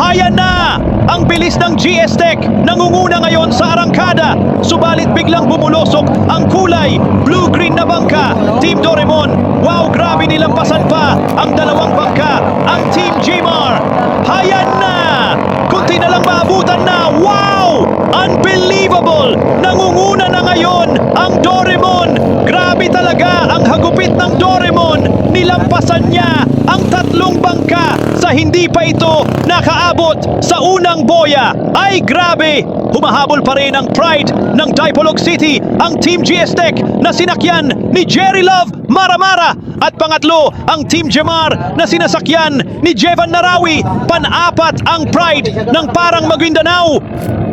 Hayan na! Ang bilis ng GS Tech nangunguna ngayon sa arangkada. Subalit biglang bumulosok ang kulay blue-green na bangka. Team Doraemon, wow, grabe nilampasan pa ang dalawang bangka. Ang Team Jmar, hayan na! Kunti na lang maabutan na. Wow! Unbelievable! Nangunguna na ngayon ang Doraemon. Grabe talaga ang hagupit ng Doraemon. Nilampasan niya ang tatlong bangka sa hindi pa ito nakaabot sa unang boya. Ay grabe! Humahabol pa rin ang pride ng Dipolog City, ang Team GS Tech na sinakyan ni Jerry Love Maramara. At pangatlo, ang Team Jmar na sinasakyan ni Jevan Narawi. Pan-apat ang pride ng Parang Maguindanao.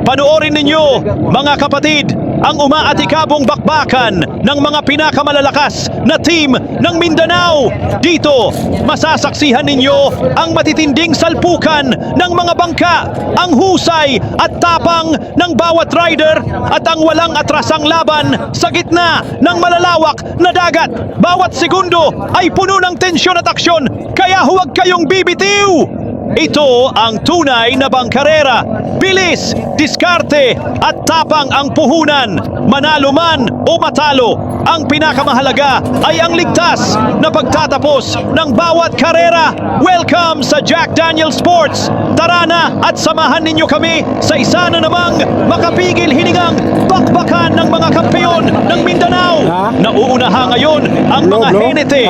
Panoorin ninyo, mga kapatid, ang umaatikabong bakbakan ng mga pinakamalalakas na team ng Mindanao. Dito, masasaksihan ninyo ang matitinding salpukan ng mga bangka, ang husay at tapang ng bawat rider at ang walang atrasang laban sa gitna ng malalawak na dagat. Bawat segundo ay puno ng tensyon at aksyon, kaya huwag kayong bibitiw! Ito ang tunay na bangkarera. Bilis, diskarte at tapang ang puhunan. Manalo man o matalo, ang pinakamahalaga ay ang ligtas na pagtatapos ng bawat karera. Welcome sa Jack Daniel Sports. Tara na at samahan ninyo kami sa isa na namang makapigil hiningang bakbakan ng mga kampeon ng Mindanao. Nauunahan ngayon ang mga henete.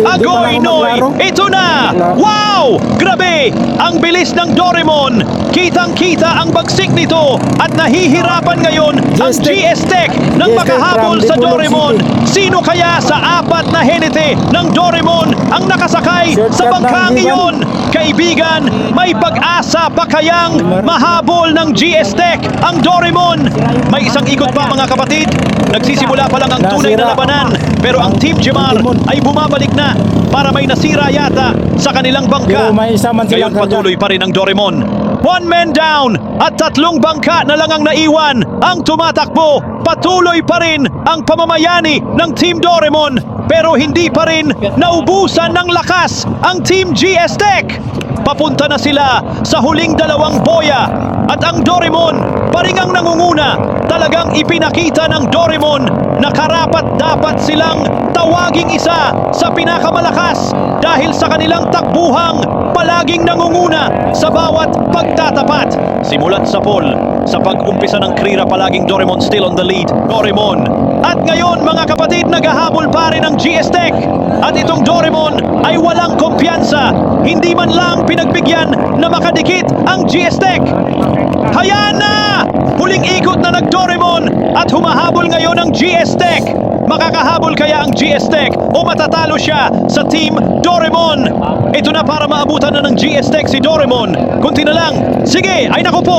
Agoy Noy, ito na! Wow! Grabe! Ang bilis ng Doraemon. Kitang-kita ang bagsik nito at nahihirapan ngayon ang GS Tech nang makahabol sa Doraemon. Sino kaya sa apat na henete ng Doraemon ang nakasakay sa bangkang iyon? Kaibigan, may pag-asa pa kayang mahabol ng GS Tech ang Doraemon? May isang ikot pa mga kapatid. Nagsisimula pa lang ang tunay na labanan, pero ang Team Jmar ay bumabalik na para may nasira yata sa kanilang bangka. Ngayon patuloy pa rin ang Doraemon. One man down at tatlong bangka na lang ang naiwan ang tumatakbo. Patuloy pa rin ang pamamayani ng Team Doraemon, pero hindi pa rin naubusan ng lakas ang Team GS Tech. Papunta na sila sa huling dalawang boya at ang Doraemon paringang nangunguna. Talagang ipinakita ng Doraemon na karapat-dapat silang tawaging isa sa pinakamalakas dahil sa kanilang takbuhang palaging nangunguna sa bawat pagtatapat. Simulat sa pole, sa pag-umpisa ng krira palaging Doraemon still on the lead. Doraemon. At ngayon mga kapatid, naghahabol pa rin ang GS Tech. At itong Doraemon ay walang kumpiyansa. Hindi man lang pinagbigyan na makadikit ang GS Tech. Hayaan na! Huling ikot na nag-Doraemon at humahabol ngayon ang GS Tech. Makakahabol kaya ang GS Tech o matatalo siya sa Team Doraemon? Ito na para maabutan na ng GS Tech si Doraemon. Kunti na lang. Sige, ay naku po.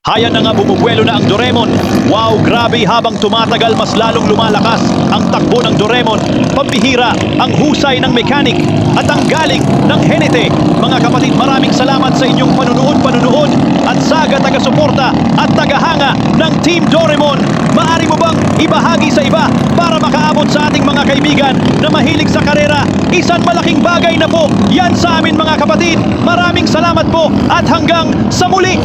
Hayan na nga bumubuelo na ang Doraemon. Wow, grabe, habang tumatagal mas lalong lumalakas ang takbo ng Doraemon. Pambihira ang husay ng mekanik at ang galing ng henete. Mga kapatid, maraming salamat sa inyong panunood at saga taga-suporta at tagahanga ng Team Doraemon. Maari mo bang ibahagi sa iba para makaabot sa ating mga kaibigan na mahilig sa karera? Isang malaking bagay na po yan sa amin mga kapatid. Maraming salamat po at hanggang sa muli!